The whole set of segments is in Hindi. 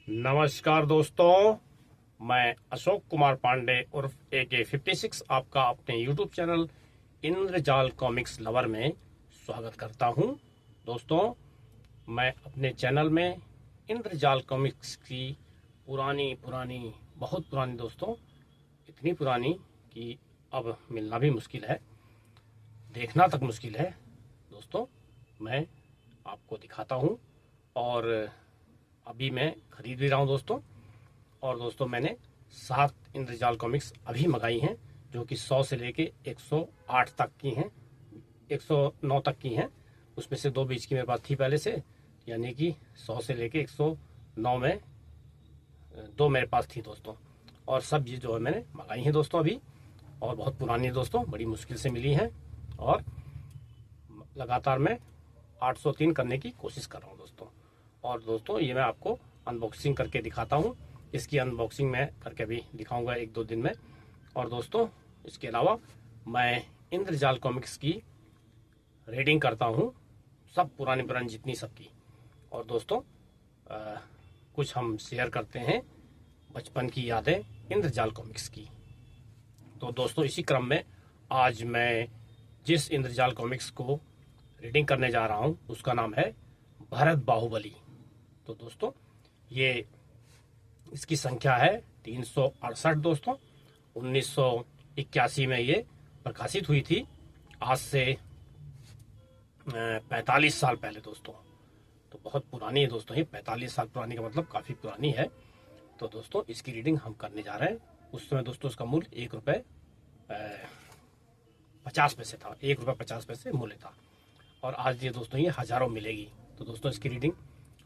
नमस्कार दोस्तों, मैं अशोक कुमार पांडे उर्फ AK56 आपका अपने YouTube चैनल इंद्रजाल कॉमिक्स लवर में स्वागत करता हूं। दोस्तों, मैं अपने चैनल में इंद्रजाल कॉमिक्स की पुरानी बहुत पुरानी दोस्तों, इतनी पुरानी कि अब मिलना भी मुश्किल है, देखना तक मुश्किल है। दोस्तों, मैं आपको दिखाता हूं और अभी मैं खरीद भी रहा हूं दोस्तों। और दोस्तों, मैंने 7 इंद्रजाल कॉमिक्स अभी मंगाई हैं, जो कि 100 से लेके 108 तक की हैं, 109 तक की हैं। उसमें से 2 बीच की मेरे पास थी पहले से, यानी कि 100 से लेके 109 में 2 मेरे पास थी दोस्तों। और सब ये जो है मैंने मंगाई हैं दोस्तों अभी, और बहुत पुरानी है दोस्तों, बड़ी मुश्किल से मिली हैं। और लगातार मैं 803 करने की कोशिश कर रहा हूँ दोस्तों। और दोस्तों, ये मैं आपको अनबॉक्सिंग करके दिखाता हूँ। इसकी अनबॉक्सिंग मैं करके भी दिखाऊंगा 1-2 दिन में। और दोस्तों, इसके अलावा मैं इंद्रजाल कॉमिक्स की रीडिंग करता हूँ, सब पुरानी जितनी सबकी। और दोस्तों, कुछ हम शेयर करते हैं बचपन की यादें इंद्रजाल कॉमिक्स की। तो दोस्तों, इसी क्रम में आज मैं जिस इंद्रजाल कॉमिक्स को रीडिंग करने जा रहा हूँ उसका नाम है भरत बाहुबली। तो दोस्तों, ये इसकी संख्या है 368 दोस्तों। 1981 में ये प्रकाशित हुई थी, आज से 45 साल पहले दोस्तों। तो बहुत पुरानी है दोस्तों, ये 45 साल पुरानी का मतलब काफ़ी पुरानी है। तो दोस्तों, इसकी रीडिंग हम करने जा रहे हैं। उस समय दोस्तों इसका मूल्य 1 रुपये 50 पैसे था, 1 रुपये 50 पैसे मूल्य था। और आज ये दोस्तों ये हज़ारों मिलेगी। तो दोस्तों, इसकी रीडिंग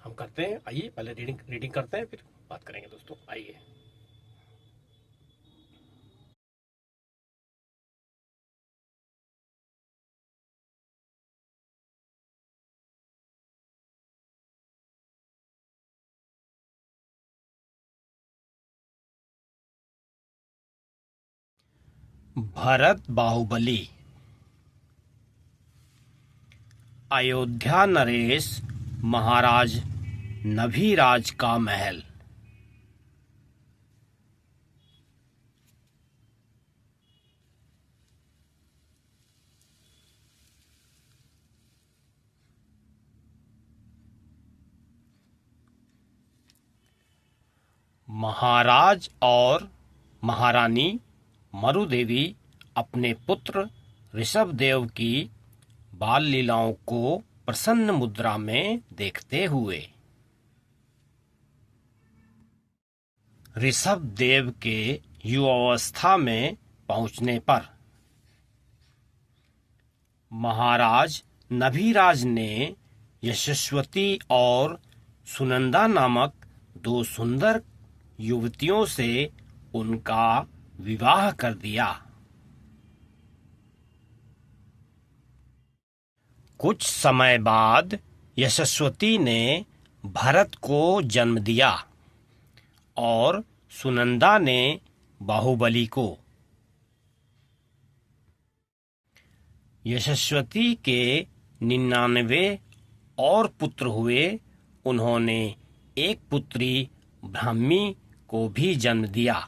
हम करते हैं। आइए पहले रीडिंग करते हैं, फिर बात करेंगे दोस्तों। आइए। भरत बाहुबली। अयोध्या नरेश महाराज नभीराज का महल। महाराज और महारानी मरुदेवी अपने पुत्र ऋषभदेव की बाल लीलाओं को प्रसन्न मुद्रा में देखते हुए ऋषभदेव के युवावस्था में पहुंचने पर महाराज नभीराज ने यशस्वती और सुनंदा नामक 2 सुंदर युवतियों से उनका विवाह कर दिया। कुछ समय बाद यशस्वती ने भरत को जन्म दिया और सुनंदा ने बाहुबली को। यशस्वती के 99 और पुत्र हुए। उन्होंने एक पुत्री ब्राह्मी को भी जन्म दिया।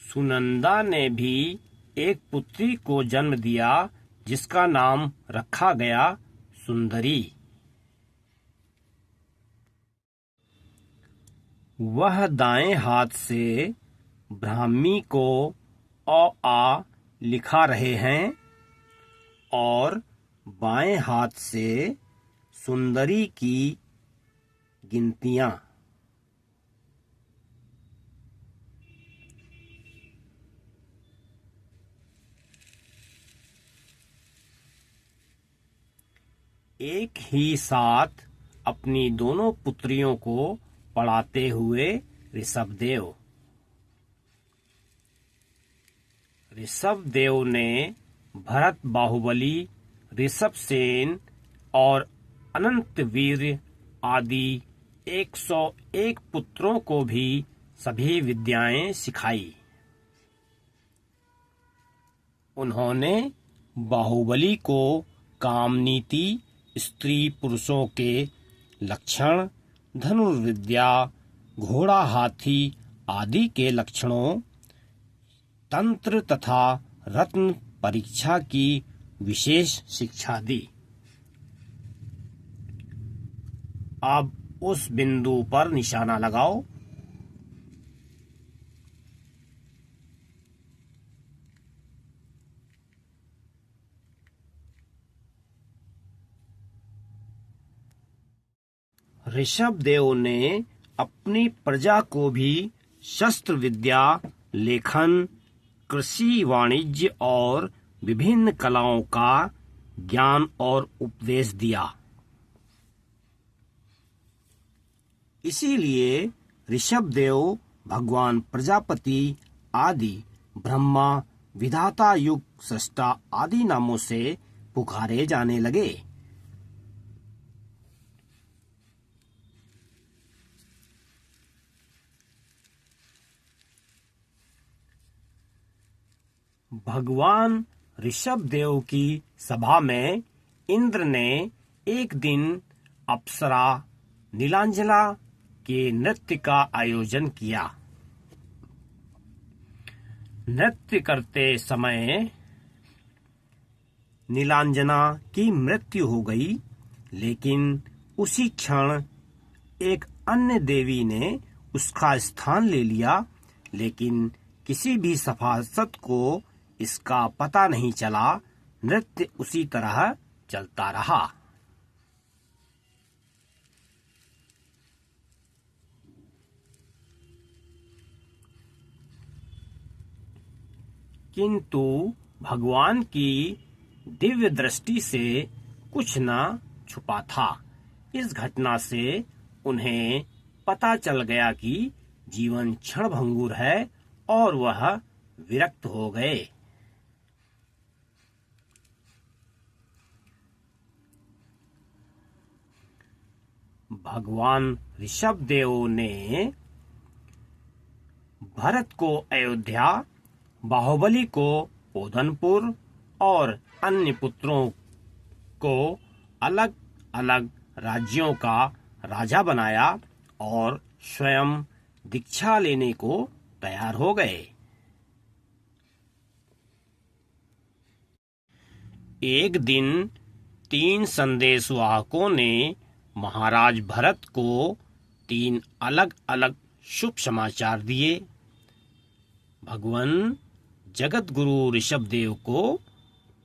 सुनंदा ने भी एक पुत्री को जन्म दिया, जिसका नाम रखा गया सुंदरी। वह दाएं हाथ से ब्राह्मी को अ आ लिखा रहे हैं और बाएं हाथ से सुंदरी की गिनतियां। एक ही साथ अपनी दोनों पुत्रियों को पढ़ाते हुए ऋषभदेव ने भरत बाहुबली, ऋषभसेन और अनंतवीर आदि 101 पुत्रों को भी सभी विद्याएं सिखाई। उन्होंने बाहुबली को काम नीति, स्त्री पुरुषों के लक्षण, धनुर्विद्या, घोड़ा हाथी आदि के लक्षणों, तंत्र तथा रत्न परीक्षा की विशेष शिक्षा दी। अब उस बिंदु पर निशाना लगाओ ऋषभदेव ने अपनी प्रजा को भी शस्त्र विद्या, लेखन, कृषि, वाणिज्य और विभिन्न कलाओं का ज्ञान और उपदेश दिया। इसीलिए ऋषभदेव भगवान प्रजापति आदि, ब्रह्मा, विधाता, युग, सृष्टा आदि नामों से पुकारे जाने लगे। भगवान ऋषभदेव की सभा में इंद्र ने एक दिन अप्सरा नीलांजना के नृत्य का आयोजन किया। नृत्य करते समय नीलांजना की मृत्यु हो गई, लेकिन उसी क्षण एक अन्य देवी ने उसका स्थान ले लिया, लेकिन किसी भी सभासद को इसका पता नहीं चला। नृत्य उसी तरह चलता रहा। किंतु भगवान की दिव्य दृष्टि से कुछ न छुपा था। इस घटना से उन्हें पता चल गया कि जीवन क्षणभंगुर है और वह विरक्त हो गए। भगवान ऋषभदेव ने भरत को अयोध्या, बाहुबली को ओदनपुर और अन्य पुत्रों को अलग अलग राज्यों का राजा बनाया और स्वयं दीक्षा लेने को तैयार हो गए। एक दिन 3 संदेशवाहकों ने महाराज भरत को 3 अलग अलग शुभ समाचार दिए। भगवान जगत गुरु ऋषभदेव को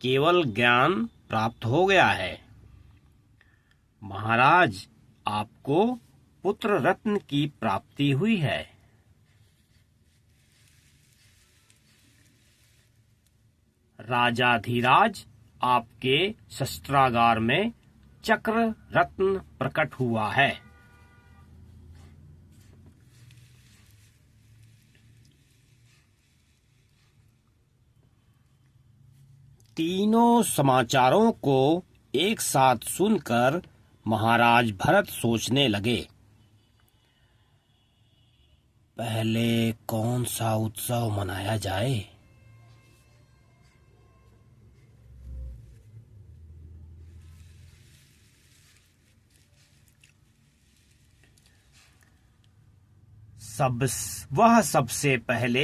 केवल ज्ञान प्राप्त हो गया है। महाराज, आपको पुत्र रत्न की प्राप्ति हुई है। राजाधिराज, आपके शस्त्रागार में चक्र रत्न प्रकट हुआ है। तीनों समाचारों को एक साथ सुनकर महाराज भरत सोचने लगे, पहले कौन सा उत्सव मनाया जाए। वह सबसे पहले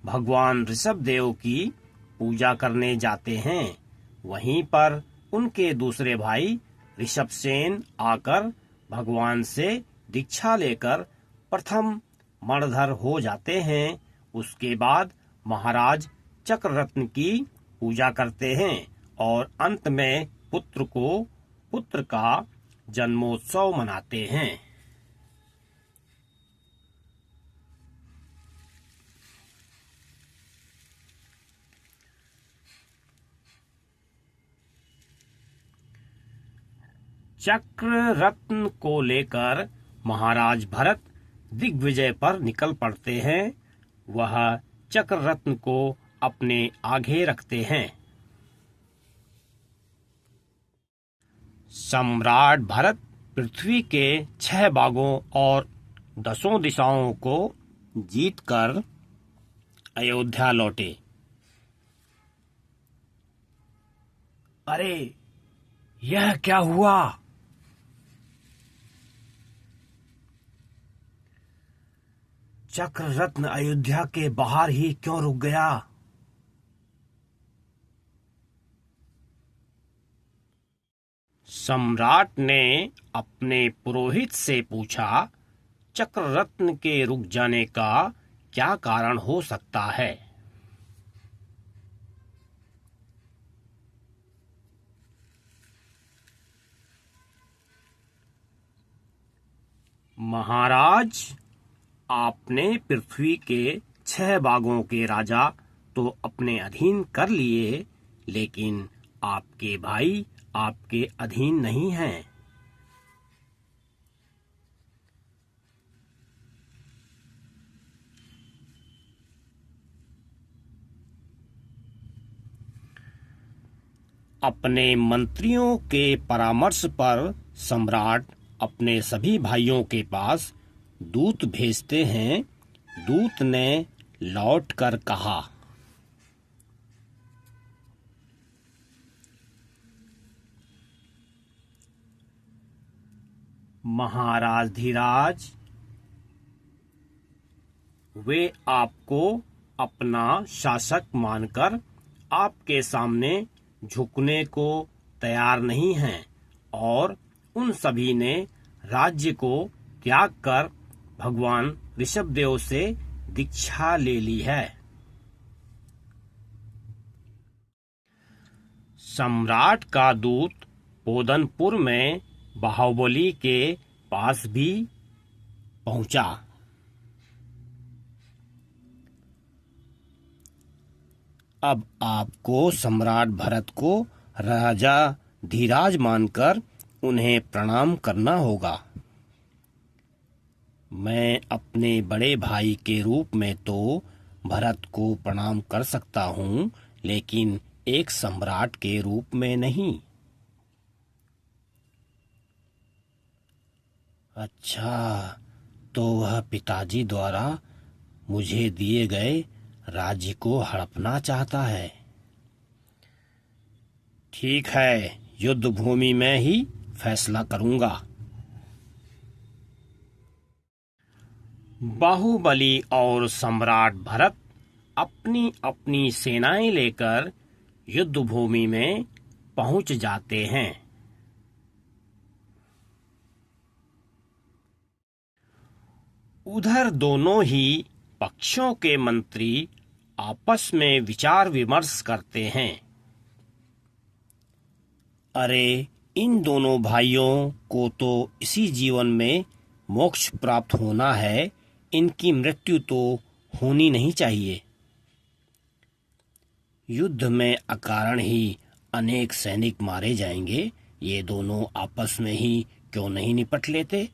भगवान ऋषभदेव की पूजा करने जाते हैं। वहीं पर उनके दूसरे भाई ऋषभसेन आकर भगवान से दीक्षा लेकर प्रथम मणधर हो जाते हैं। उसके बाद महाराज चक्ररत्न की पूजा करते हैं और अंत में पुत्र का जन्मोत्सव मनाते हैं। चक्र रत्न को लेकर महाराज भरत दिग्विजय पर निकल पड़ते हैं। वह चक्र रत्न को अपने आगे रखते हैं। सम्राट भरत पृथ्वी के 6 भागों और 10 दिशाओं को जीतकर अयोध्या लौटे। अरे, यह क्या हुआ? चक्र रत्न अयोध्या के बाहर ही क्यों रुक गया? सम्राट ने अपने पुरोहित से पूछा, चक्र रत्न के रुक जाने का क्या कारण हो सकता है? महाराज, आपने पृथ्वी के 6 भागों के राजा तो अपने अधीन कर लिए, लेकिन आपके भाई आपके अधीन नहीं हैं। अपने मंत्रियों के परामर्श पर सम्राट अपने सभी भाइयों के पास दूत भेजते हैं। दूत ने लौटकर कहा, महाराज धीराज, वे आपको अपना शासक मानकर आपके सामने झुकने को तैयार नहीं हैं और उन सभी ने राज्य को त्याग कर भगवान ऋषभदेव से दीक्षा ले ली है। सम्राट का दूत पोदनपुर में बाहुबली के पास भी पहुंचा। अब आपको सम्राट भरत को राजा धीराज मानकर उन्हें प्रणाम करना होगा। मैं अपने बड़े भाई के रूप में तो भरत को प्रणाम कर सकता हूँ, लेकिन एक सम्राट के रूप में नहीं। अच्छा, तो वह पिताजी द्वारा मुझे दिए गए राज्य को हड़पना चाहता है। ठीक है, युद्ध भूमि में ही फैसला करूंगा। बाहुबली और सम्राट भरत अपनी अपनी सेनाएं लेकर युद्ध भूमि में पहुंच जाते हैं। उधर दोनों ही पक्षों के मंत्री आपस में विचार विमर्श करते हैं। अरे, इन दोनों भाइयों को तो इसी जीवन में मोक्ष प्राप्त होना है, इनकी मृत्यु तो होनी नहीं चाहिए। युद्ध में अकारण ही अनेक सैनिक मारे जाएंगे, ये दोनों आपस में ही क्यों नहीं निपट लेते?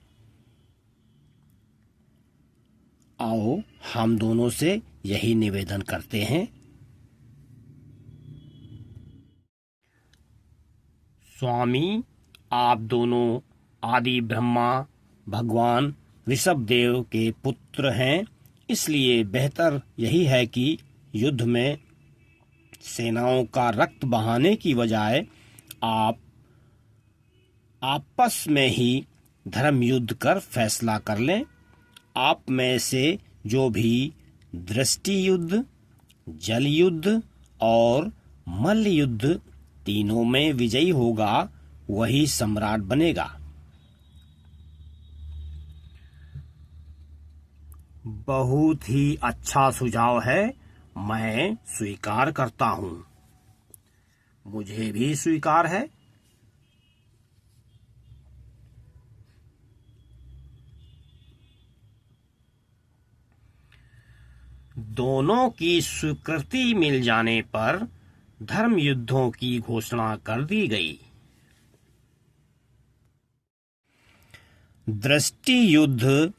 आओ, हम दोनों से यही निवेदन करते हैं। स्वामी, आप दोनों आदि ब्रह्मा भगवान ऋषभदेव के पुत्र हैं, इसलिए बेहतर यही है कि युद्ध में सेनाओं का रक्त बहाने की बजाय आप आपस में ही धर्म युद्ध कर फैसला कर लें। आप में से जो भी दृष्टि युद्ध, जल युद्ध और मल्ल युद्ध तीनों में विजयी होगा, वही सम्राट बनेगा। बहुत ही अच्छा सुझाव है, मैं स्वीकार करता हूँ। मुझे भी स्वीकार है। दोनों की स्वीकृति मिल जाने पर धर्म युद्धों की घोषणा कर दी गई। दृष्टि युद्ध,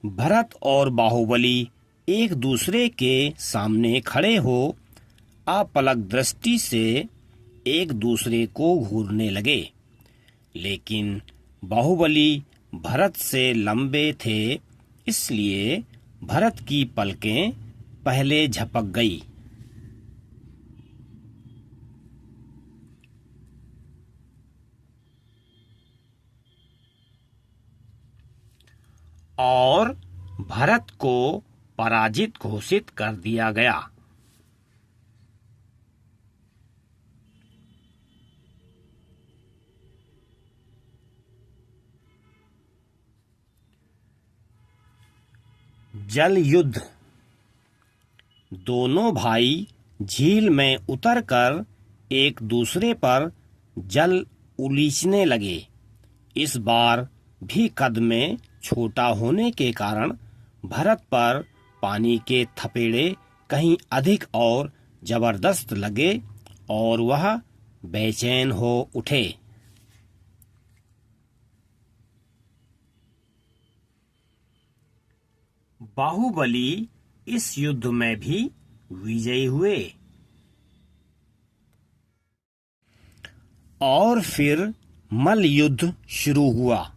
भरत और बाहुबली एक दूसरे के सामने खड़े हो अपलक दृष्टि से एक दूसरे को घूरने लगे, लेकिन बाहुबली भरत से लंबे थे, इसलिए भरत की पलकें पहले झपक गई। और भरत को पराजित घोषित कर दिया गया। जल युद्ध। दोनों भाई झील में उतरकर एक दूसरे पर जल उलीचने लगे। इस बार भी कद में छोटा होने के कारण भरत पर पानी के थपेड़े कहीं अधिक और जबरदस्त लगे और वह बेचैन हो उठे। बाहुबली इस युद्ध में भी विजयी हुए। और फिर मल्ल युद्ध शुरू हुआ।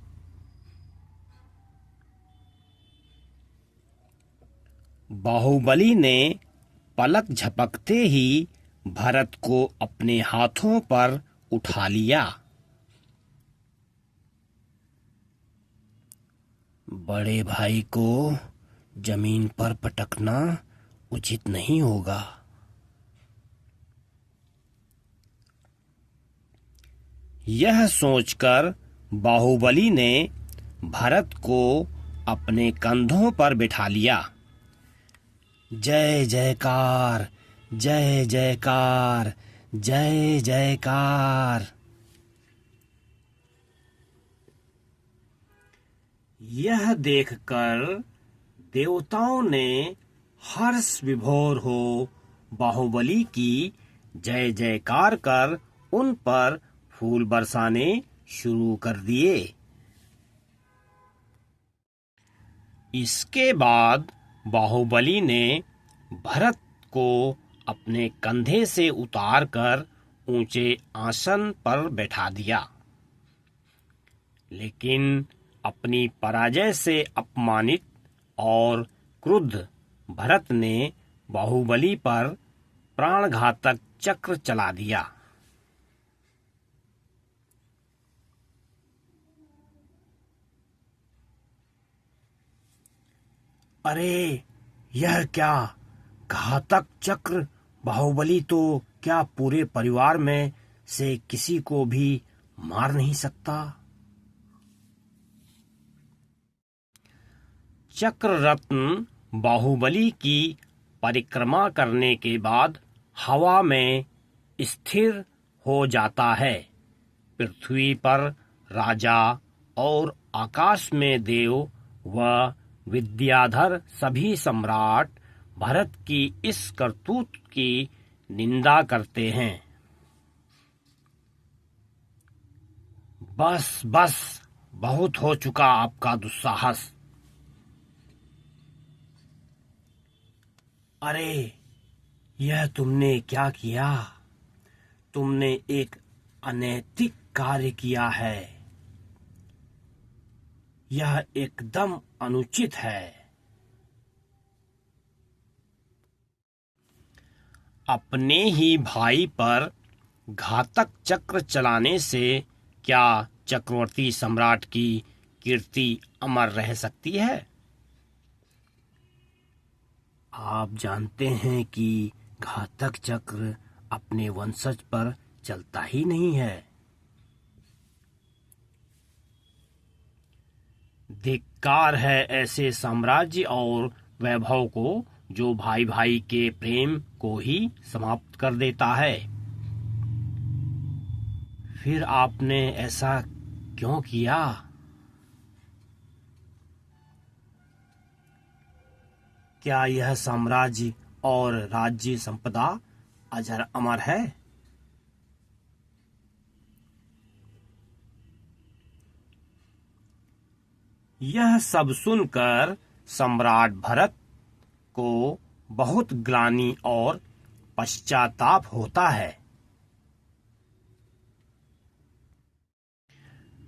बाहुबली ने पलक झपकते ही भरत को अपने हाथों पर उठा लिया। बड़े भाई को जमीन पर पटकना उचित नहीं होगा। यह सोचकर बाहुबली ने भरत को अपने कंधों पर बिठा लिया। जय जयकार, जय जयकार, जय जयकार। यह देखकर देवताओं ने हर्ष विभोर हो बाहुबली की जय जयकार कर उन पर फूल बरसाने शुरू कर दिए। इसके बाद बाहुबली ने भरत को अपने कंधे से उतारकर ऊंचे आसन पर बैठा दिया। लेकिन अपनी पराजय से अपमानित और क्रुद्ध भरत ने बाहुबली पर प्राणघातक चक्र चला दिया। अरे, यह क्या घातक चक्र! बाहुबली तो क्या पूरे परिवार में से किसी को भी मार नहीं सकता? चक्र रत्न बाहुबली की परिक्रमा करने के बाद हवा में स्थिर हो जाता है। पृथ्वी पर राजा और आकाश में देव व विद्याधर सभी सम्राट भरत की इस करतूत की निंदा करते हैं। बस बस, बहुत हो चुका आपका दुस्साहस। अरे, यह तुमने क्या किया? तुमने एक अनैतिक कार्य किया है। यह एकदम अनुचित है। अपने ही भाई पर घातक चक्र चलाने से क्या चक्रवर्ती सम्राट की कीर्ति अमर रह सकती है? आप जानते हैं कि घातक चक्र अपने वंशज पर चलता ही नहीं है। धिक्कार है ऐसे साम्राज्य और वैभव को जो भाई भाई के प्रेम को ही समाप्त कर देता है। फिर आपने ऐसा क्यों किया? क्या यह साम्राज्य और राज्य संपदा अजर अमर है? यह सब सुनकर सम्राट भरत को बहुत ग्लानि और पश्चाताप होता है।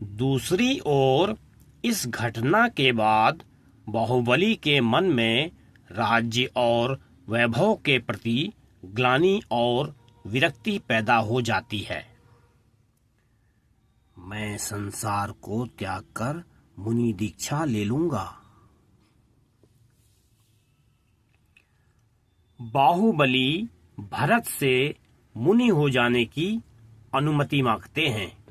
दूसरी ओर इस घटना के बाद बाहुबली के मन में राज्य और वैभव के प्रति ग्लानि और विरक्ति पैदा हो जाती है। मैं संसार को त्याग कर मुनि दीक्षा ले लूंगा। बाहुबली भरत से मुनि हो जाने की अनुमति मांगते हैं।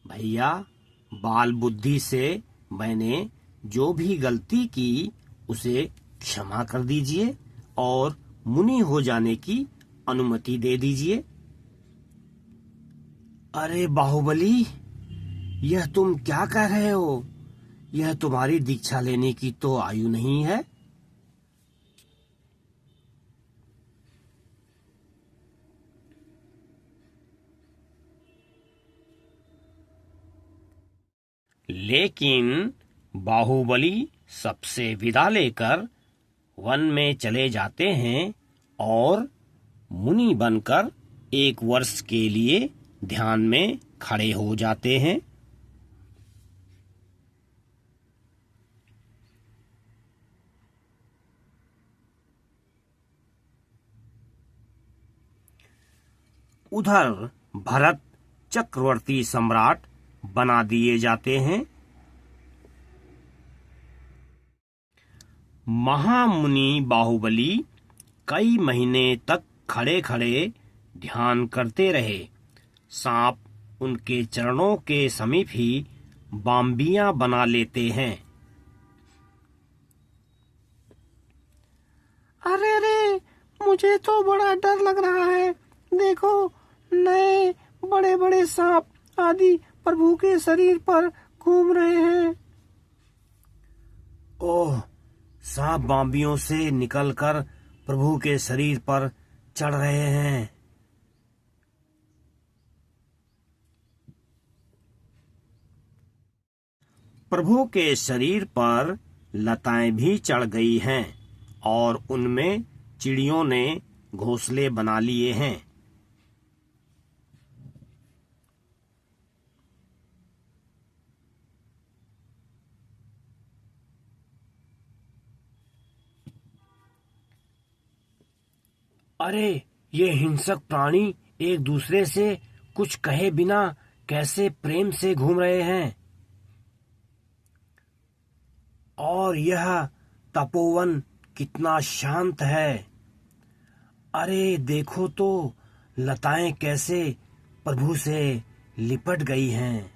भैया, बाल बुद्धि से मैंने जो भी गलती की उसे क्षमा कर दीजिए और मुनि हो जाने की अनुमति दे दीजिए। अरे बाहुबली, यह तुम क्या कह रहे हो? यह तुम्हारी दीक्षा लेने की तो आयु नहीं है। लेकिन बाहुबली सबसे विदा लेकर वन में चले जाते हैं और मुनि बनकर 1 वर्ष के लिए ध्यान में खड़े हो जाते हैं। उधर भरत चक्रवर्ती सम्राट बना दिए जाते हैं। महामुनि बाहुबली कई महीने तक खड़े खड़े ध्यान करते रहे। सांप उनके चरणों के समीप ही बाम्बियां बना लेते हैं। अरे अरे, मुझे तो बड़ा डर लग रहा है। देखो, नए बड़े बड़े सांप आदि प्रभु के शरीर पर घूम रहे हैं। ओह, सांप बाम्बियों से निकलकर प्रभु के शरीर पर चढ़ रहे हैं। प्रभु के शरीर पर लताएं भी चढ़ गई हैं और उनमें चिड़ियों ने घोंसले बना लिए हैं। अरे, ये हिंसक प्राणी एक दूसरे से कुछ कहे बिना कैसे प्रेम से घूम रहे हैं। और यह तपोवन कितना शांत है। अरे देखो तो, लताएं कैसे प्रभु से लिपट गई हैं।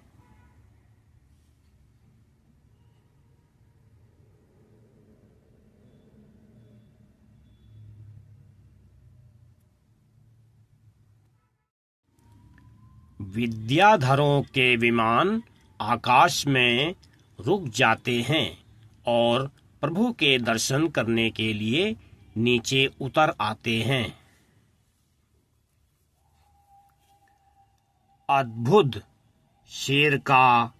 विद्याधरों के विमान आकाश में रुक जाते हैं और प्रभु के दर्शन करने के लिए नीचे उतर आते हैं। अद्भुत! शेर का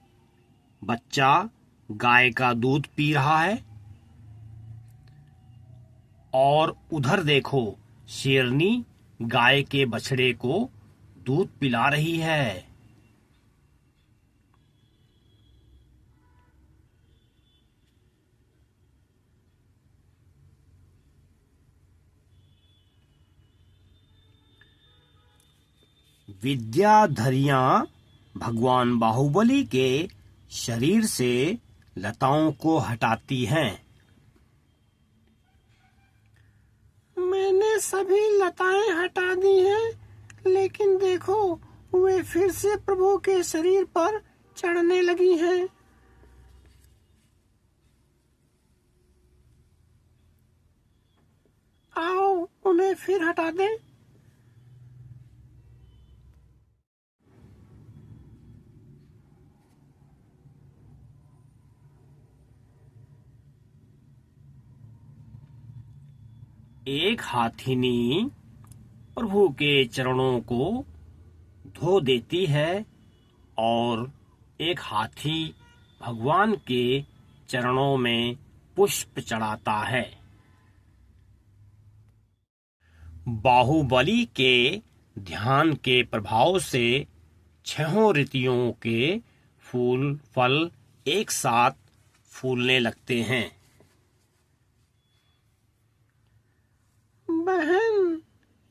बच्चा गाय का दूध पी रहा है और उधर देखो, शेरनी गाय के बछड़े को दूध पिला रही है। विद्याधरियां भगवान बाहुबली के शरीर से लताओं को हटाती हैं। मैंने सभी लताएं हटा दी हैं, लेकिन देखो, वे फिर से प्रभु के शरीर पर चढ़ने लगी हैं। आओ, उन्हें फिर हटा दें। एक हाथिनी प्रभु के चरणों को धो देती है और एक हाथी भगवान के चरणों में पुष्प चढ़ाता है। बाहुबली के ध्यान के प्रभाव से 6 ऋतुओं के फूल फल एक साथ फूलने लगते हैं। बहन,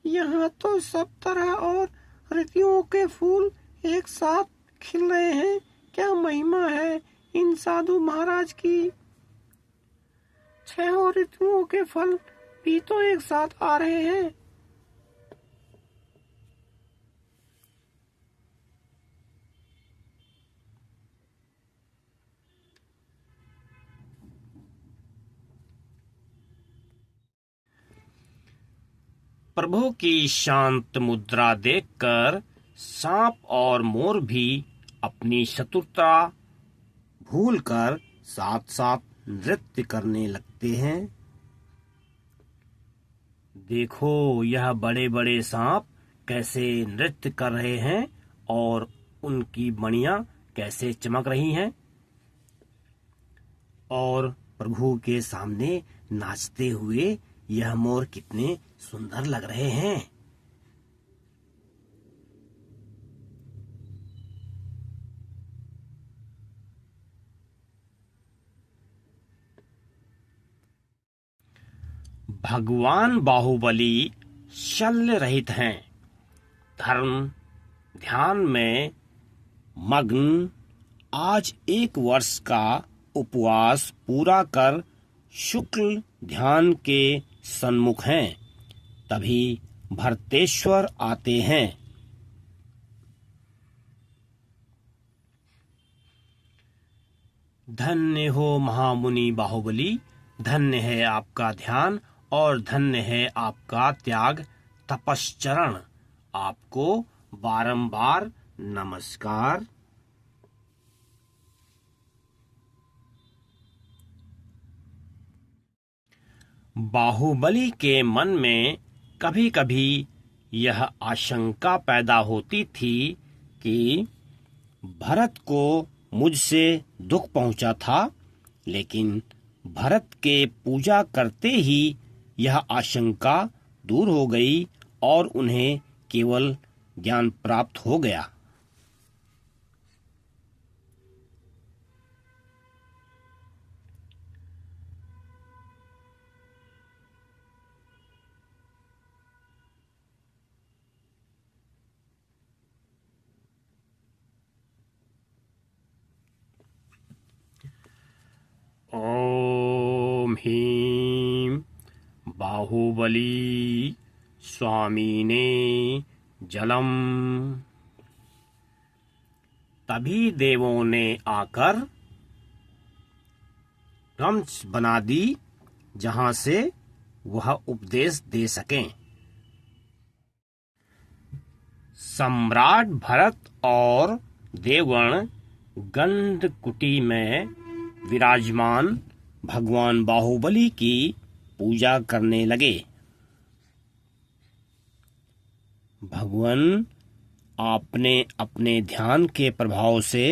यहाँ तो सब तरह और ऋतुओं के फूल एक साथ खिल रहे हैं। क्या महिमा है इन साधु महाराज की। 6 ऋतुओं के फल भी तो एक साथ आ रहे हैं। प्रभु की शांत मुद्रा देखकर सांप और मोर भी अपनी शत्रुता भूलकर साथ साथ नृत्य करने लगते हैं। देखो, यह बड़े बड़े सांप कैसे नृत्य कर रहे हैं और उनकी मणियां कैसे चमक रही हैं और प्रभु के सामने नाचते हुए यह मोर कितने सुंदर लग रहे हैं। भगवान बाहुबली शल्य रहित हैं, धर्म ध्यान में मग्न। आज 1 वर्ष का उपवास पूरा कर शुक्ल ध्यान के सन्मुख हैं। तभी भरतेश्वर आते हैं। धन्य हो महामुनि बाहुबली, धन्य है आपका ध्यान और धन्य है आपका त्याग तपश्चरण। आपको बारंबार नमस्कार। बाहुबली के मन में कभी कभी यह आशंका पैदा होती थी कि भरत को मुझसे दुख पहुंचा था, लेकिन भरत के पूजा करते ही यह आशंका दूर हो गई और उन्हें केवल ज्ञान प्राप्त हो गया। ओम ह्रीं बाहुबली स्वामिने जलम। तभी देवों ने आकर रम्स बना दी जहां से वह उपदेश दे सकें। सम्राट भरत और देवगण गंधकुटी में विराजमान भगवान बाहुबली की पूजा करने लगे। भगवान, आपने अपने ध्यान के प्रभाव से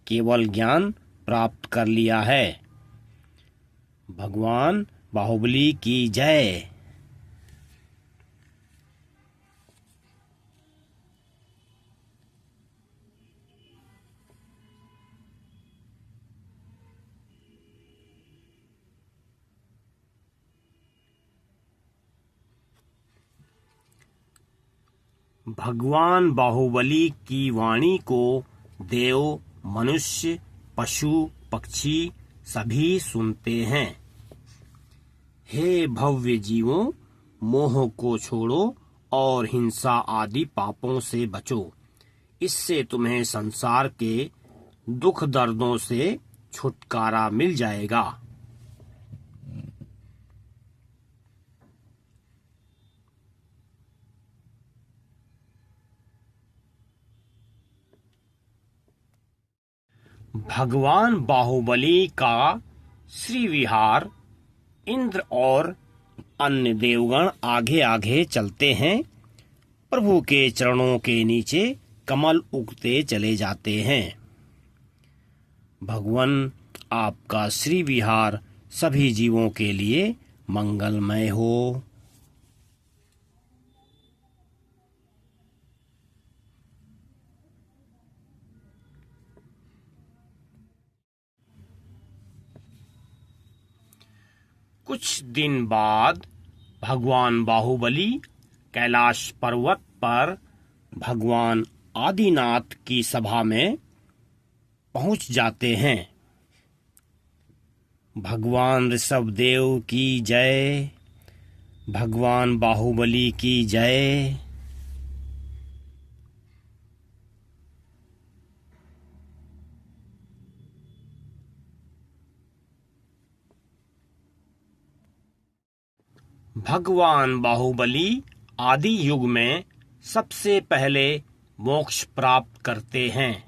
केवल ज्ञान प्राप्त कर लिया है। भगवान बाहुबली की जय। भगवान बाहुबली की वाणी को देव, मनुष्य, पशु, पक्षी सभी सुनते हैं। हे भव्य जीवों, मोह को छोड़ो और हिंसा आदि पापों से बचो। इससे तुम्हें संसार के दुख दर्दों से छुटकारा मिल जाएगा। भगवान बाहुबली का श्री विहार इंद्र और अन्य देवगण आगे आगे चलते हैं। प्रभु के चरणों के नीचे कमल उगते चले जाते हैं। भगवान, आपका श्री विहार सभी जीवों के लिए मंगलमय हो। कुछ दिन बाद भगवान बाहुबली कैलाश पर्वत पर भगवान आदिनाथ की सभा में पहुंच जाते हैं। भगवान ऋषभदेव की जय, भगवान बाहुबली की जय। भगवान बाहुबली आदि युग में सबसे पहले मोक्ष प्राप्त करते हैं।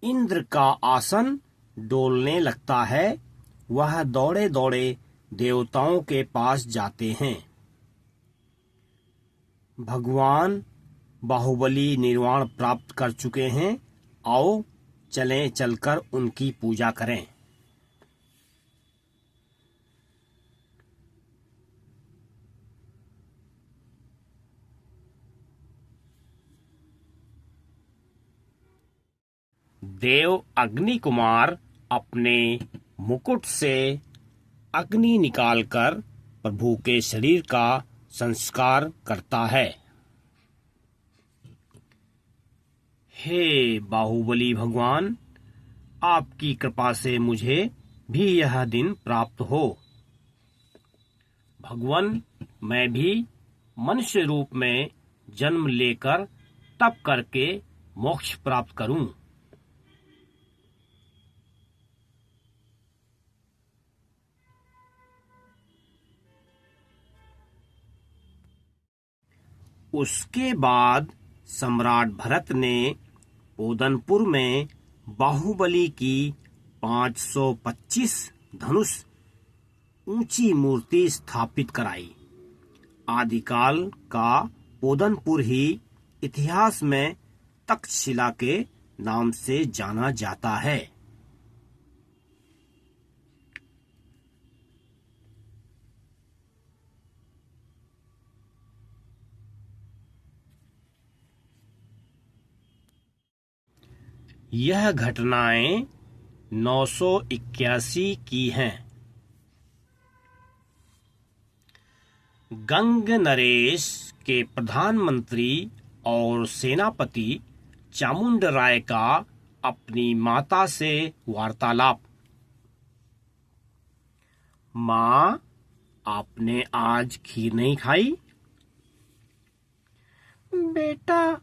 इंद्र का आसन डोलने लगता है। वह दौड़े दौड़े देवताओं के पास जाते हैं। भगवान बाहुबली निर्वाण प्राप्त कर चुके हैं। आओ चलें, चलकर उनकी पूजा करें। देव अग्नि कुमार अपने मुकुट से अग्नि निकालकर प्रभु के शरीर का संस्कार करता है। हे बाहुबली भगवान, आपकी कृपा से मुझे भी यह दिन प्राप्त हो। भगवान, मैं भी मनुष्य रूप में जन्म लेकर तप करके मोक्ष प्राप्त करूं। उसके बाद सम्राट भरत ने पोदनपुर में बाहुबली की 525 धनुष ऊंची मूर्ति स्थापित कराई। आदिकाल का पोदनपुर ही इतिहास में तक्षशिला के नाम से जाना जाता है। यह घटनाएं 981 की हैं। गंग नरेश के प्रधानमंत्री और सेनापति चामुंडराय का अपनी माता से वार्तालाप। माँ, आपने आज खीर नहीं खाई? बेटा,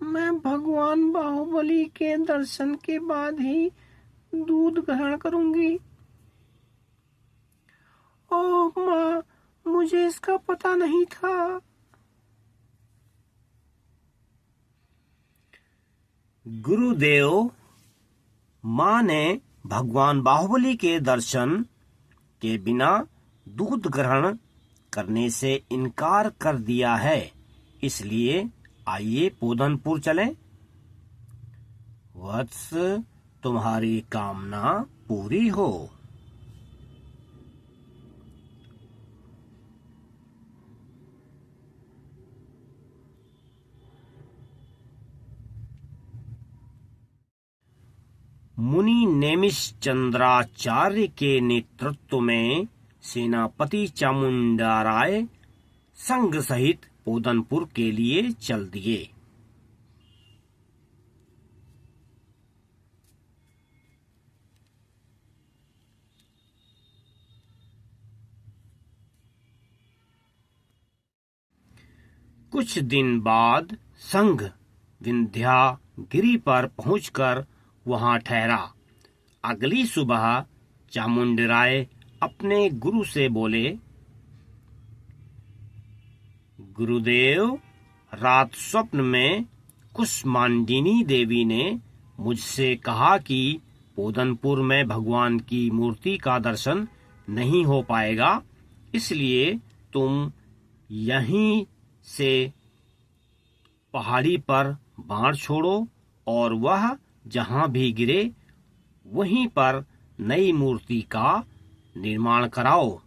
मैं भगवान बाहुबली के दर्शन के बाद ही दूध ग्रहण करूंगी। ओह माँ, मुझे इसका पता नहीं था। गुरुदेव, माँ ने भगवान बाहुबली के दर्शन के बिना दूध ग्रहण करने से इनकार कर दिया है, इसलिए आइए पोदनपुर चलें। वत्स, तुम्हारी कामना पूरी हो। मुनि नेमिषचंद्राचार्य के नेतृत्व में सेनापति चामुंडाराय संघ सहित पोदनपुर के लिए चल दिए। कुछ दिन बाद संघ विंध्यागिरी पर पहुंचकर वहां ठहरा। अगली सुबह चामुंडराय अपने गुरु से बोले, गुरुदेव, रात स्वप्न में कुसुमांडिनी देवी ने मुझसे कहा कि पोदनपुर में भगवान की मूर्ति का दर्शन नहीं हो पाएगा, इसलिए तुम यहीं से पहाड़ी पर बाण छोड़ो और वह जहां भी गिरे वहीं पर नई मूर्ति का निर्माण कराओ।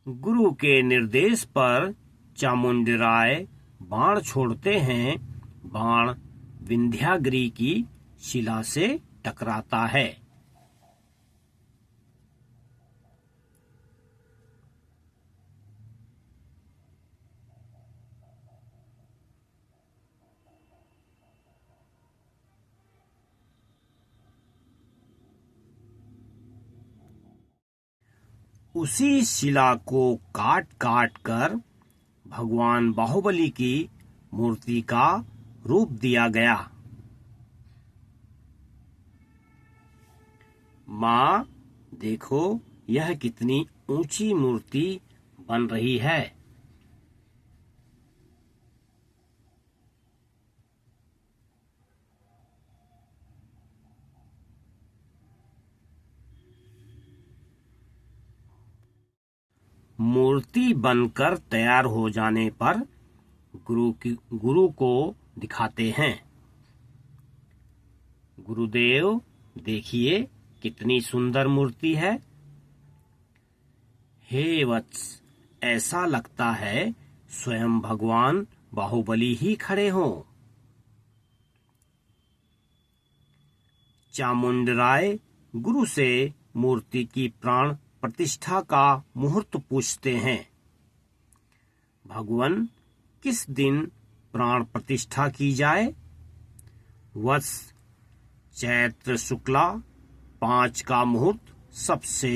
गुरु के निर्देश पर चामुंडराय बाण छोड़ते हैं। बाण विंध्यागिरी की शिला से टकराता है। उसी शिला को काट काट कर भगवान बाहुबली की मूर्ति का रूप दिया गया। माँ देखो, यह कितनी ऊंची मूर्ति बन रही है। मूर्ति बनकर तैयार हो जाने पर गुरु को दिखाते हैं। गुरुदेव देखिए, कितनी सुंदर मूर्ति है। हे वत्स, ऐसा लगता है स्वयं भगवान बाहुबली ही खड़े हों। चामुंडराय गुरु से मूर्ति की प्राण प्रतिष्ठा का मुहूर्त पूछते हैं। भगवान, किस दिन प्राण प्रतिष्ठा की जाए? वत्स, चैत्र शुक्ला 5 का मुहूर्त सबसे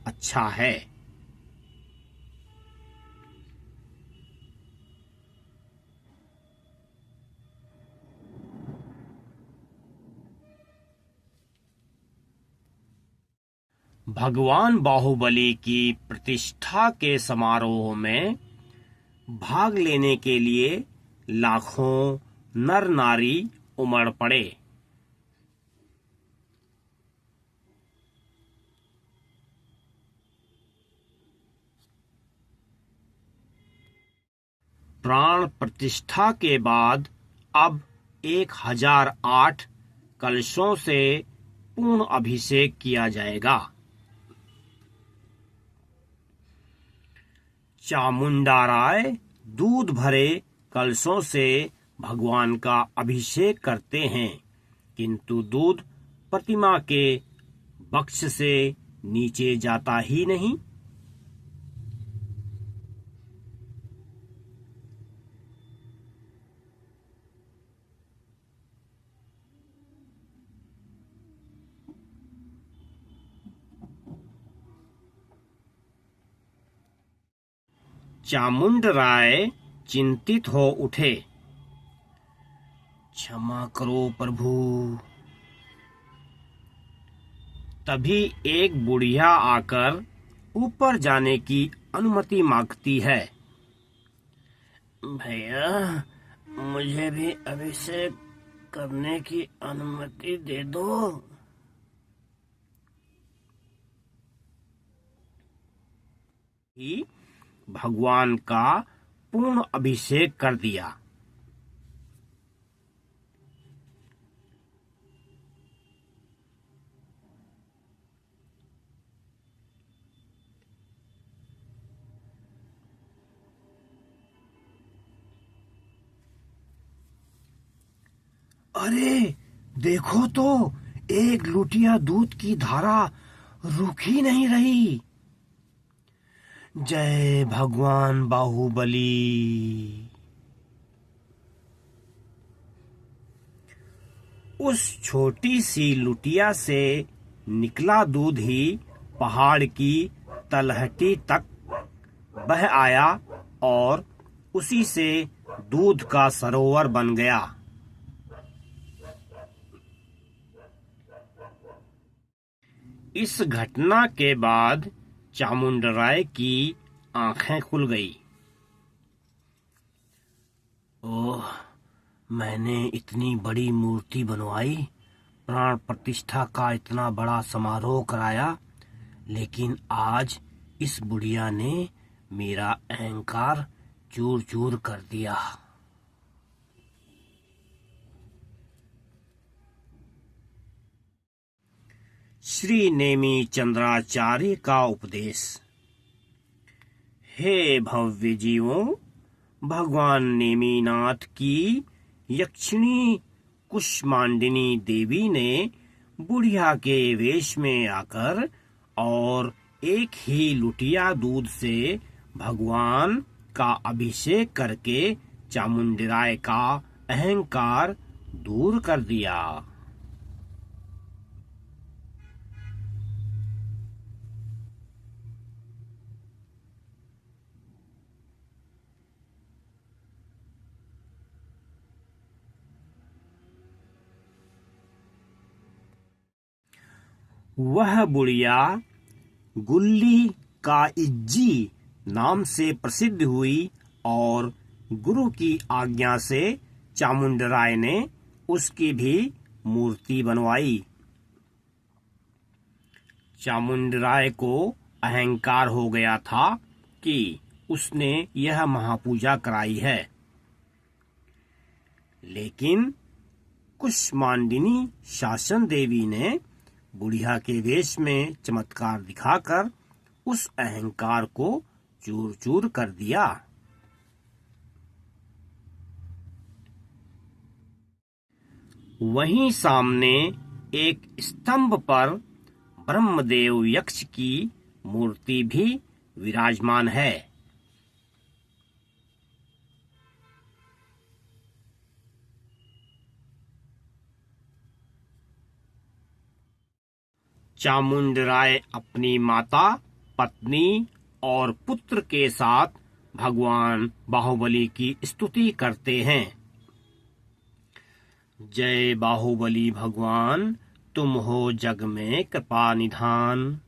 अच्छा है। भगवान बाहुबली की प्रतिष्ठा के समारोह में भाग लेने के लिए लाखों नर नारी उमड़ पड़े। प्राण प्रतिष्ठा के बाद अब 1008 कलशों से पूर्ण अभिषेक किया जाएगा। चामुंडा राय दूध भरे कलशों से भगवान का अभिषेक करते हैं, किंतु दूध प्रतिमा के बक्ष से नीचे जाता ही नहीं। चामुंड राय चिंतित हो उठे। क्षमा करो प्रभु। तभी एक बुढ़िया आकर ऊपर जाने की अनुमति मांगती है। भैया, मुझे भी अभिषेक करने की अनुमति दे दो। ही भगवान का पूर्ण अभिषेक कर दिया। अरे देखो तो, एक लुटिया दूध की धारा रुक ही नहीं रही। जय भगवान बाहुबली। उस छोटी सी लुटिया से निकला दूध ही पहाड़ की तलहटी तक बह आया और उसी से दूध का सरोवर बन गया। इस घटना के बाद चामुंडराय की आंखें खुल गई। ओह, मैंने इतनी बड़ी मूर्ति बनवाई, प्राण प्रतिष्ठा का इतना बड़ा समारोह कराया, लेकिन आज इस बुढ़िया ने मेरा अहंकार चूर चूर कर दिया। श्री नेमी चंद्राचार्य का उपदेश। हे भव्य जीवों, भगवान नेमीनाथ की यक्षिणी कुष्मांडिनी देवी ने बुढ़िया के वेश में आकर और एक ही लुटिया दूध से भगवान का अभिषेक करके चामुंडराय का अहंकार दूर कर दिया। वह बुढ़िया गुल्ली का इज्जी नाम से प्रसिद्ध हुई और गुरु की आज्ञा से चामुंडराय ने उसकी भी मूर्ति बनवाई। चामुंडराय को अहंकार हो गया था कि उसने यह महापूजा कराई है, लेकिन कुष्मांडिनी शासन देवी ने बुढ़िया के वेश में चमत्कार दिखाकर उस अहंकार को चूर चूर कर दिया। वहीं सामने एक स्तंभ पर ब्रह्मदेव यक्ष की मूर्ति भी विराजमान है। चामुंडराय अपनी माता, पत्नी और पुत्र के साथ भगवान बाहुबली की स्तुति करते हैं। जय बाहुबली भगवान, तुम हो जग में कृपा निधान।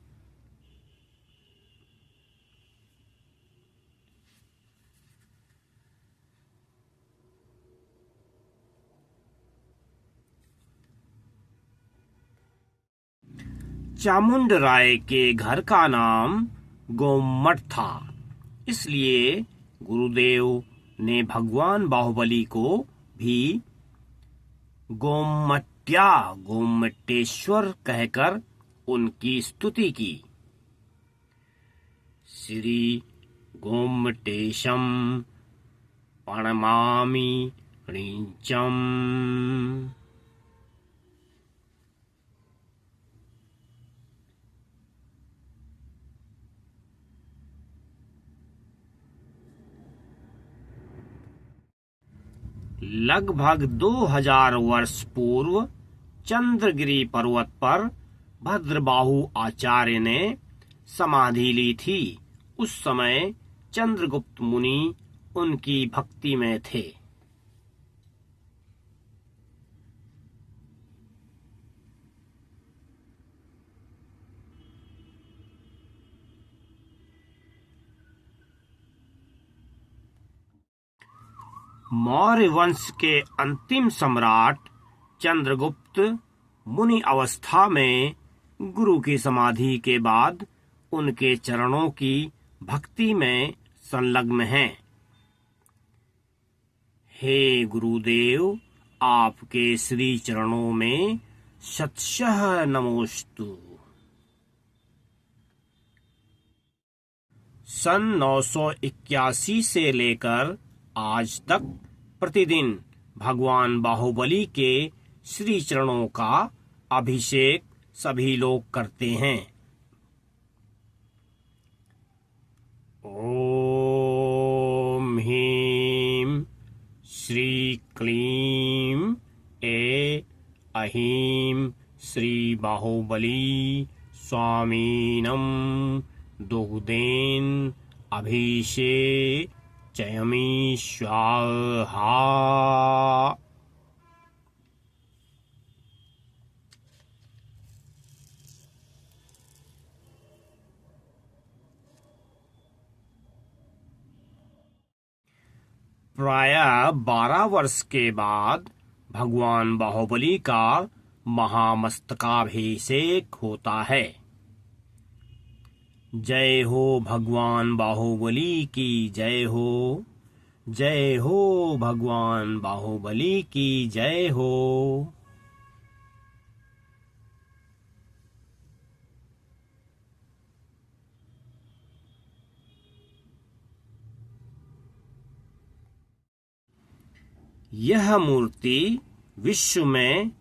चामुंडराय के घर का नाम गोमठ था, इसलिए गुरुदेव ने भगवान बाहुबली को भी गोमटेश्वर कहकर उनकी स्तुति की। श्री गोमटेशम प्रणमामि ऋचम। लगभग 2000 वर्ष पूर्व चंद्रगिरी पर्वत पर भद्रबाहु आचार्य ने समाधि ली थी। उस समय चंद्रगुप्त मुनि उनकी भक्ति में थे। मौर्य वंश के अंतिम सम्राट चंद्रगुप्त मुनि अवस्था में गुरु की समाधि के बाद उनके चरणों की भक्ति में संलग्न हैं। हे गुरुदेव, आपके श्री चरणों में शतशः नमोस्तु। सन 981 से लेकर आज तक प्रतिदिन भगवान बाहुबली के श्री चरणों का अभिषेक सभी लोग करते हैं। ओम ह्रीं श्री क्लीं अहीं श्री बाहुबली स्वामीनं दुग्धेन अभिषेक चयमी स्वाहा। प्रायः 12 वर्ष के बाद भगवान बाहुबली का महामस्तकाभिषेक होता है। जय हो भगवान बाहुबली की जय हो। जय हो भगवान बाहुबली की जय हो। यह मूर्ति विश्व में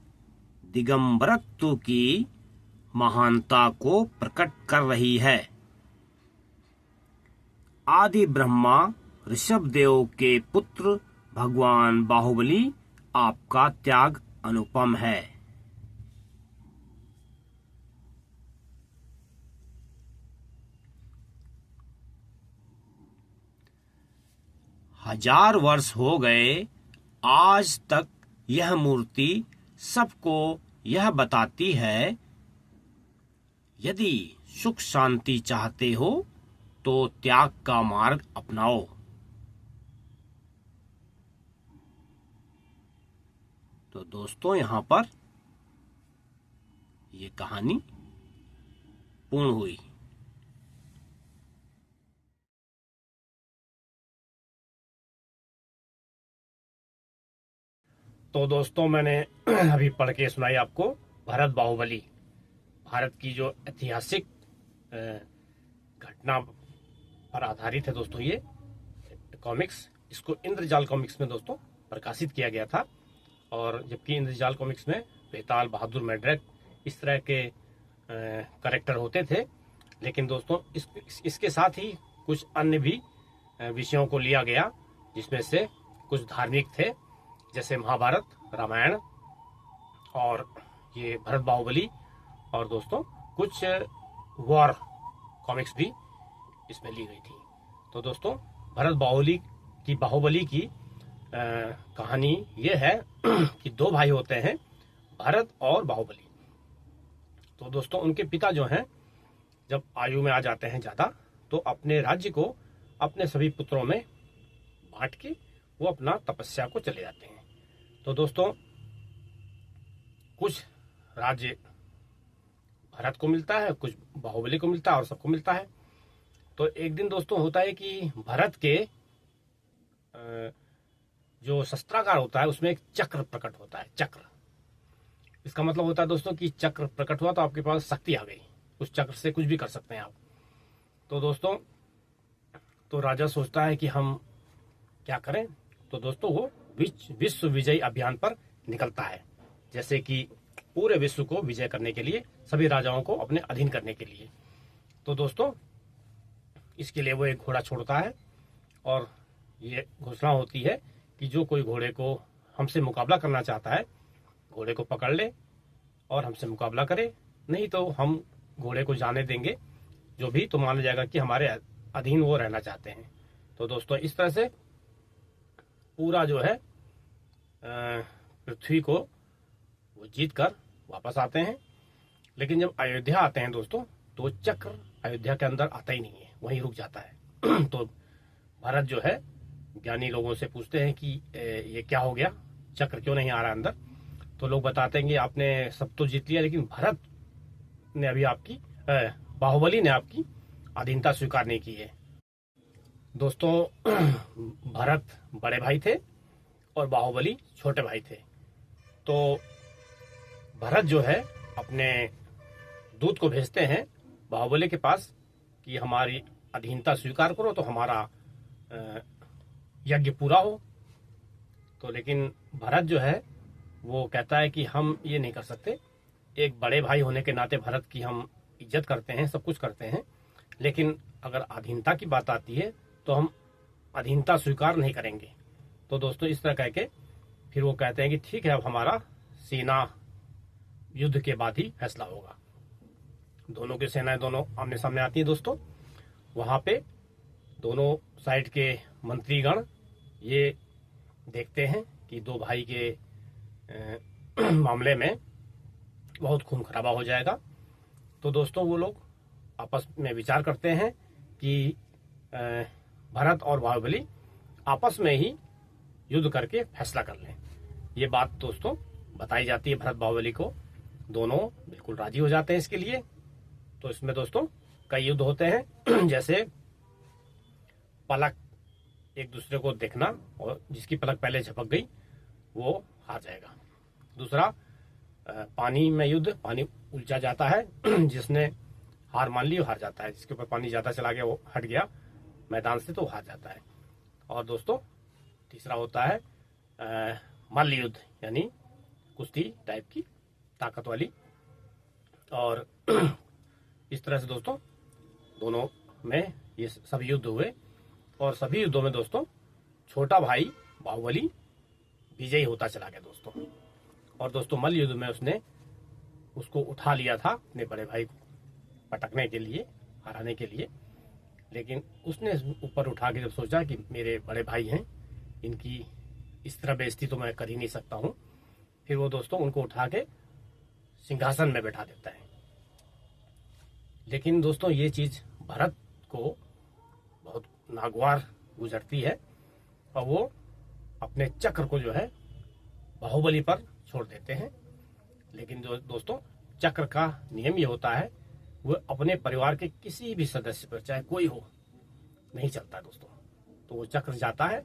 दिगंबरत्व की महानता को प्रकट कर रही है। आदि ब्रह्मा ऋषभ देव के पुत्र भगवान बाहुबली, आपका त्याग अनुपम है। हजार वर्ष हो गए, आज तक यह मूर्ति सबको यह बताती है, यदि सुख शांति चाहते हो तो त्याग का मार्ग अपनाओ। तो दोस्तों, यहाँ पर ये कहानी पूर्ण हुई। तो दोस्तों, मैंने अभी पढ़ के सुनाई आपको भरत बाहुबली, भारत की जो ऐतिहासिक घटना पर आधारित है दोस्तों ये कॉमिक्स। इसको इंद्रजाल कॉमिक्स में दोस्तों प्रकाशित किया गया था। और जबकि इंद्रजाल कॉमिक्स में बेताल, बहादुर, मैड्रैक इस तरह के कैरेक्टर होते थे, लेकिन दोस्तों इसके साथ ही कुछ अन्य भी विषयों को लिया गया, जिसमें से कुछ धार्मिक थे, जैसे महाभारत, रामायण और ये भरत बाहुबली, और दोस्तों कुछ वॉर कॉमिक्स भी इसमें ली गई थी। तो दोस्तों, भरत बाहुबली की कहानी ये है कि दो भाई होते हैं, भरत और बाहुबली। तो दोस्तों, उनके पिता जो हैं, जब आयु में आ जाते हैं ज़्यादा, तो अपने राज्य को अपने सभी पुत्रों में बांट के वो अपना तपस्या को चले जाते हैं। तो दोस्तों, कुछ राज्य भरत को मिलता है, कुछ बाहुबली को मिलता है और सबको मिलता है। तो एक दिन दोस्तों होता है कि भरत के जो शस्त्रागार होता है उसमें एक चक्र प्रकट होता है। चक्र, इसका मतलब होता है दोस्तों कि चक्र प्रकट हुआ तो आपके पास शक्ति आ गई, उस चक्र से कुछ भी कर सकते हैं आप। तो दोस्तों, तो राजा सोचता है कि हम क्या करें। तो दोस्तों वो विश्व विजय अभियान पर निकलता है, जैसे कि पूरे विश्व को विजय करने के लिए, सभी राजाओं को अपने अधीन करने के लिए। तो दोस्तों, इसके लिए वो एक घोड़ा छोड़ता है और ये घोषणा होती है कि जो कोई घोड़े को हमसे मुकाबला करना चाहता है, घोड़े को पकड़ ले और हमसे मुकाबला करे, नहीं तो हम घोड़े को जाने देंगे, जो भी तो माना जाएगा कि हमारे अधीन वो रहना चाहते हैं। तो दोस्तों, इस तरह से पूरा जो है पृथ्वी को वो जीत कर वापस आते हैं। लेकिन जब अयोध्या आते हैं दोस्तों, तो चक्र अयोध्या के अंदर आता ही नहीं है, वहीं रुक जाता है। तो भरत जो है ज्ञानी लोगों से पूछते हैं कि ये क्या हो गया, चक्र क्यों नहीं आ रहा अंदर। तो लोग बताते हैं कि आपने सब तो जीत लिया, लेकिन भरत ने अभी आपकी बाहुबली ने आपकी अधीनता स्वीकार नहीं की है। दोस्तों, भरत बड़े भाई थे और बाहुबली छोटे भाई थे। तो भरत जो है अपने दूत को भेजते हैं बाहुबली के पास कि हमारी अधीनता स्वीकार करो तो हमारा यज्ञ पूरा हो। तो लेकिन भरत जो है वो कहता है कि हम ये नहीं कर सकते, एक बड़े भाई होने के नाते भरत की हम इज्जत करते हैं, सब कुछ करते हैं, लेकिन अगर अधीनता की बात आती है तो हम अधीनता स्वीकार नहीं करेंगे। तो दोस्तों, इस तरह कह के फिर वो कहते हैं कि ठीक है, अब हमारा सेना युद्ध के बाद ही फैसला होगा। दोनों की सेनाएं दोनों आमने सामने आती हैं दोस्तों। वहां पे दोनों साइड के मंत्रीगण ये देखते हैं कि दो भाई के मामले में बहुत खून खराबा हो जाएगा। तो दोस्तों, वो लोग आपस में विचार करते हैं कि भरत और बाहुबली आपस में ही युद्ध करके फैसला कर लें। ये बात दोस्तों बताई जाती है भरत बाहुबली को, दोनों बिल्कुल राजी हो जाते हैं इसके लिए। तो इसमें दोस्तों कई युद्ध होते हैं, जैसे पलक एक दूसरे को देखना, और जिसकी पलक पहले झपक गई वो हार जाएगा। दूसरा, पानी में युद्ध, पानी उलझा जाता है, जिसने हार मान ली वो हार जाता है, जिसके ऊपर पानी ज्यादा चला गया वो हट गया मैदान से तो हार जाता है। और दोस्तों तीसरा होता है मल्ल युद्ध, यानी कुश्ती टाइप की, ताकत वाली। और इस तरह से दोस्तों दोनों में ये सभी युद्ध हुए, और सभी युद्धों में दोस्तों छोटा भाई बाहुबली विजयी होता चला गया दोस्तों। और दोस्तों मल्ल युद्ध में उसने उसको उठा लिया था अपने बड़े भाई को पटकने के लिए, हराने के लिए। लेकिन उसने ऊपर उठा के जब सोचा कि मेरे बड़े भाई हैं, इनकी इस तरह बेइज्जती तो मैं कर ही नहीं सकता हूँ, फिर वो दोस्तों उनको उठा के सिंहासन में बैठा देता है। लेकिन दोस्तों ये चीज़ भरत को बहुत नागवार गुजरती है, और वो अपने चक्र को जो है बाहुबली पर छोड़ देते हैं। लेकिन जो दोस्तों चक्र का नियम ये होता है, वो अपने परिवार के किसी भी सदस्य पर, चाहे कोई हो, नहीं चलता दोस्तों। तो वो चक्र जाता है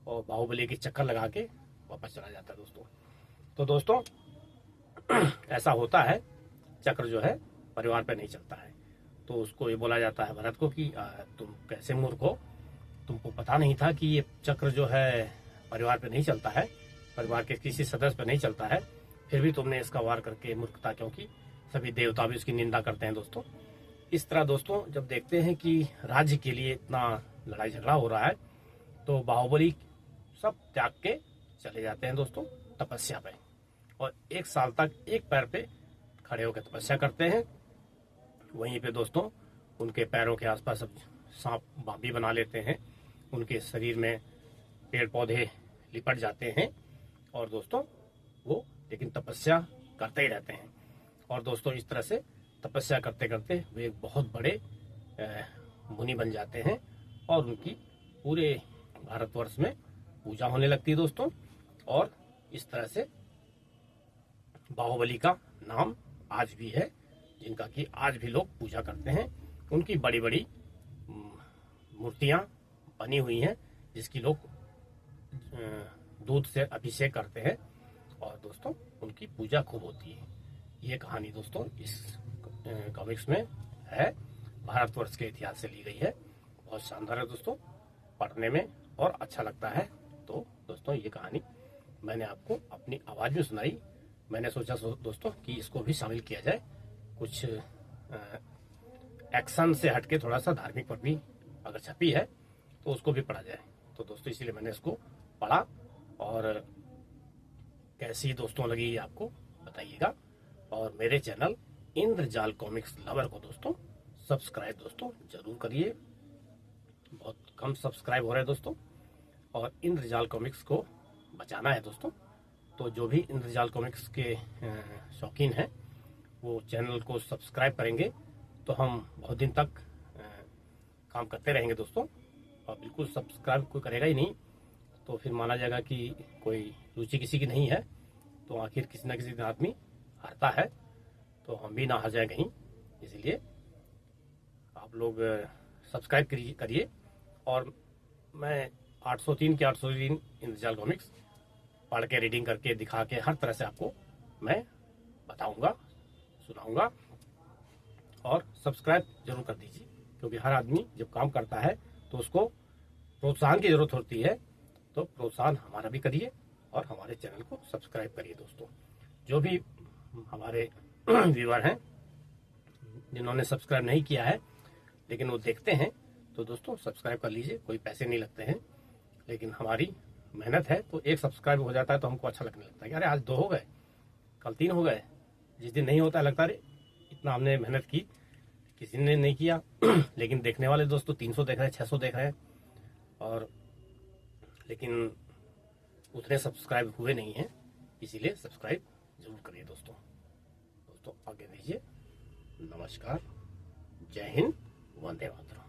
और बाहुबली के चक्कर लगा के वापस चला जाता है दोस्तों। तो दोस्तों ऐसा होता है, चक्र जो है परिवार पे नहीं चलता है। तो उसको ये बोला जाता है भरत को कि तुम कैसे मूर्ख हो, तुमको पता नहीं था कि ये चक्र जो है परिवार पे नहीं चलता है, परिवार के किसी सदस्य पे नहीं चलता है, फिर भी तुमने इसका वार करके मूर्खता, क्योंकि सभी देवता भी उसकी निंदा करते हैं दोस्तों। इस तरह दोस्तों जब देखते हैं कि राज्य के लिए इतना लड़ाई झगड़ा हो रहा है, तो बाहुबली सब त्याग के चले जाते हैं दोस्तों तपस्या पे, और 1 साल तक एक पैर पे खड़े होकर तपस्या करते हैं। वहीं पे दोस्तों उनके पैरों के आसपास सब सांप बांबी बना लेते हैं, उनके शरीर में पेड़ पौधे लिपट जाते हैं, और दोस्तों वो लेकिन तपस्या करते ही रहते हैं। और दोस्तों इस तरह से तपस्या करते करते वे एक बहुत बड़े मुनि बन जाते हैं, और उनकी पूरे भारतवर्ष में पूजा होने लगती है दोस्तों। और इस तरह से बाहुबली का नाम आज भी है, जिनका कि आज भी लोग पूजा करते हैं। उनकी बड़ी बड़ी मूर्तियां बनी हुई हैं, जिसकी लोग दूध से अभिषेक करते हैं, और दोस्तों उनकी पूजा खूब होती है। ये कहानी दोस्तों इस कॉमिक्स में है, भारतवर्ष के इतिहास से ली गई है। बहुत शानदार है दोस्तों, पढ़ने में और अच्छा लगता है। तो दोस्तों ये कहानी मैंने आपको अपनी आवाज़ में सुनाई। मैंने सोचा दोस्तों कि इसको भी शामिल किया जाए, कुछ एक्शन से हटके थोड़ा सा धार्मिक पर भी अगर छपी है तो उसको भी पढ़ा जाए। तो दोस्तों इसीलिए मैंने इसको पढ़ा, और कैसी दोस्तों लगी आपको बताइएगा। और मेरे चैनल इंद्रजाल कॉमिक्स लवर को दोस्तों सब्सक्राइब दोस्तों जरूर करिए, बहुत कम सब्सक्राइब हो रहे हैं दोस्तों, और इंद्रजाल कॉमिक्स को बचाना है दोस्तों। तो जो भी इंद्रजाल कॉमिक्स के शौकीन हैं वो चैनल को सब्सक्राइब करेंगे तो हम बहुत दिन तक काम करते रहेंगे दोस्तों। और बिल्कुल सब्सक्राइब कोई करेगा ही नहीं तो फिर माना जाएगा कि कोई रुचि किसी की नहीं है। तो आखिर किसी न किसी दिन आदमी हारता है, तो हम भी ना हार जाए कहीं। इसलिए आप लोग सब्सक्राइब करिए। और मैं 803 के 803 इंद्रजाल कॉमिक्स पढ़ के, रीडिंग करके, दिखा के, हर तरह से आपको मैं बताऊंगा, सुनाऊंगा। और सब्सक्राइब जरूर कर दीजिए, क्योंकि हर आदमी जब काम करता है तो उसको प्रोत्साहन की जरूरत होती है। तो प्रोत्साहन हमारा भी करिए और हमारे चैनल को सब्सक्राइब करिए दोस्तों। जो भी हमारे व्यूअर हैं जिन्होंने सब्सक्राइब नहीं किया है लेकिन वो देखते हैं, तो दोस्तों सब्सक्राइब कर लीजिए, कोई पैसे नहीं लगते हैं। लेकिन हमारी मेहनत है, तो एक सब्सक्राइब हो जाता है तो हमको अच्छा लगने लगता है कि अरे आज 2 हो गए, कल 3 हो गए। जिस दिन नहीं होता है लगता है इतना हमने मेहनत की, किसी ने नहीं किया। लेकिन देखने वाले दोस्तों 300 देख रहे हैं, 600 देख रहे हैं, और लेकिन उतने सब्सक्राइब हुए नहीं हैं। इसीलिए सब्सक्राइब जरूर करिए दोस्तों। आगे दीजिए। नमस्कार, जय हिंद, वंदे मातरम।